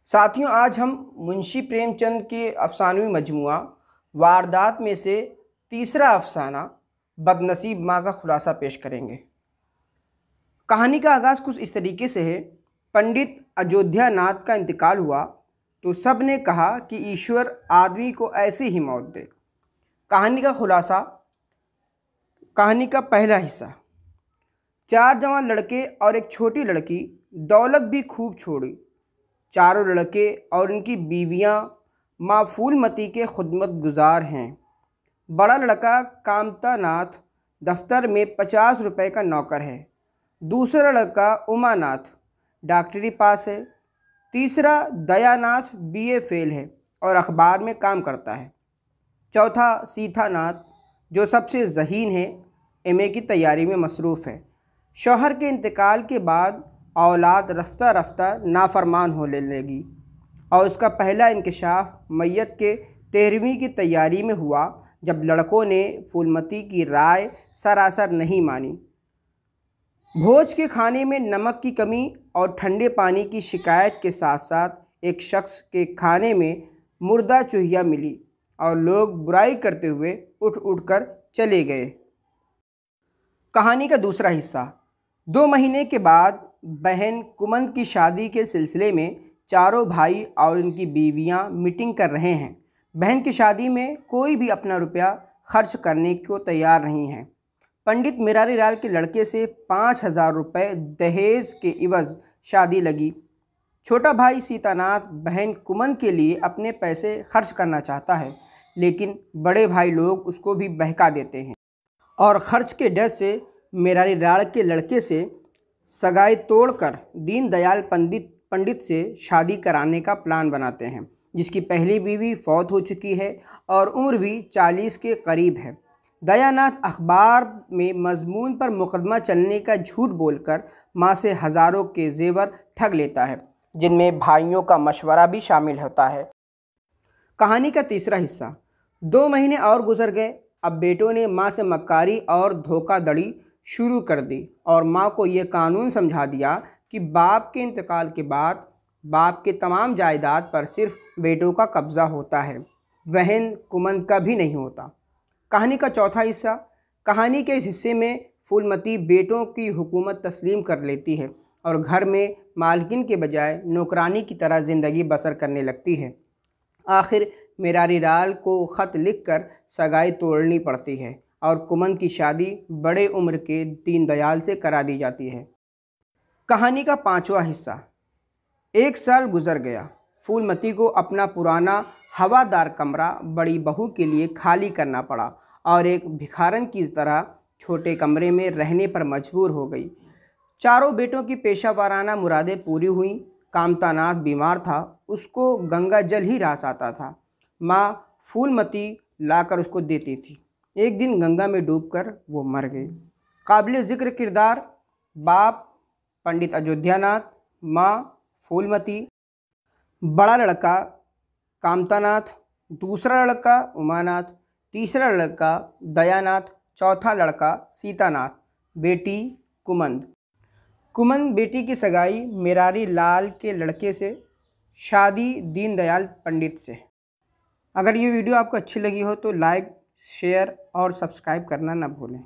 साथियों, आज हम मुंशी प्रेमचंद के अफसानवी मजमुआ वारदात में से तीसरा अफसाना बदनसीब माँ का खुलासा पेश करेंगे। कहानी का आगाज़ कुछ इस तरीके से है। पंडित अयोध्या नाथ का इंतकाल हुआ तो सब ने कहा कि ईश्वर आदमी को ऐसी ही मौत दे। कहानी का खुलासा। कहानी का पहला हिस्सा। 4 जवान लड़के और एक छोटी लड़की, दौलत भी खूब छोड़ी। चारों लड़के और उनकी बीवियां माँ फूलमती के खुदमत गुजार हैं। बड़ा लड़का कामता नाथ दफ्तर में 50 रुपये का नौकर है। दूसरा लड़का उमानाथ डॉक्टरी पास है। तीसरा दयानाथ बीए फेल है और अखबार में काम करता है। चौथा सीतानाथ जो सबसे ज़हीन है, एमए की तैयारी में मसरूफ़ है। शौहर के इंतकाल के बाद औलाद रफ्ता रफ्ता नाफरमान होने लगी और उसका पहला इंकशाफ मैयत के 13वीं की तैयारी में हुआ, जब लड़कों ने फूलमती की राय सरासर नहीं मानी। भोज के खाने में नमक की कमी और ठंडे पानी की शिकायत के साथ साथ एक शख्स के खाने में मुर्दा चूहिया मिली और लोग बुराई करते हुए उठ उठकर चले गए। कहानी का दूसरा हिस्सा। 2 महीने के बाद बहन कुमंद की शादी के सिलसिले में चारों भाई और उनकी बीवियां मीटिंग कर रहे हैं। बहन की शादी में कोई भी अपना रुपया खर्च करने को तैयार नहीं है। पंडित मिरारी लाल के लड़के से 5,000 रुपये दहेज के इवज़ शादी लगी। छोटा भाई सीतानाथ बहन कुमंद के लिए अपने पैसे खर्च करना चाहता है, लेकिन बड़े भाई लोग उसको भी बहका देते हैं और ख़र्च के डर से मिरारी लाल के लड़के से सगाई तोड़कर दीनदयाल पंडित से शादी कराने का प्लान बनाते हैं, जिसकी पहली बीवी फौत हो चुकी है और उम्र भी 40 के करीब है। दयानाथ अखबार में मजमून पर मुकदमा चलने का झूठ बोलकर माँ से हज़ारों के जेवर ठग लेता है, जिनमें भाइयों का मशवरा भी शामिल होता है। कहानी का तीसरा हिस्सा। 2 महीने और गुजर गए। अब बेटों ने माँ से मक्कारी और धोखाधड़ी शुरू कर दी और माँ को ये कानून समझा दिया कि बाप के इंतकाल के बाद बाप के तमाम जायदाद पर सिर्फ बेटों का कब्ज़ा होता है, बहन कुमंद का भी नहीं होता। कहानी का चौथा हिस्सा। कहानी के इस हिस्से में फूलमती बेटों की हुकूमत तस्लीम कर लेती है और घर में मालकिन के बजाय नौकरानी की तरह ज़िंदगी बसर करने लगती है। आखिर मिरारी लाल को ख़त लिखकर सगाई तोड़नी पड़ती है और कुमंद की शादी बड़े उम्र के दीनदयाल से करा दी जाती है। कहानी का 5वां हिस्सा। 1 साल गुजर गया। फूलमती को अपना पुराना हवादार कमरा बड़ी बहू के लिए खाली करना पड़ा और एक भिखारन की तरह छोटे कमरे में रहने पर मजबूर हो गई। चारों बेटों की पेशा वाराना मुरादें पूरी हुईं। कामतानाथ बीमार था, उसको गंगा जल ही रास आता था। माँ फूलमती लाकर उसको देती थी। एक दिन गंगा में डूबकर वो मर गई। काबिल ज़िक्र किरदार बाप पंडित अयोध्यानाथ, माँ फूलमती, बड़ा लड़का कामतानाथ, दूसरा लड़का उमानाथ, तीसरा लड़का दयानाथ, चौथा लड़का सीतानाथ, बेटी कुमंद बेटी की सगाई मिरारी लाल के लड़के से, शादी दीनदयाल पंडित से। अगर ये वीडियो आपको अच्छी लगी हो तो लाइक, शेयर और सब्सक्राइब करना ना भूलें।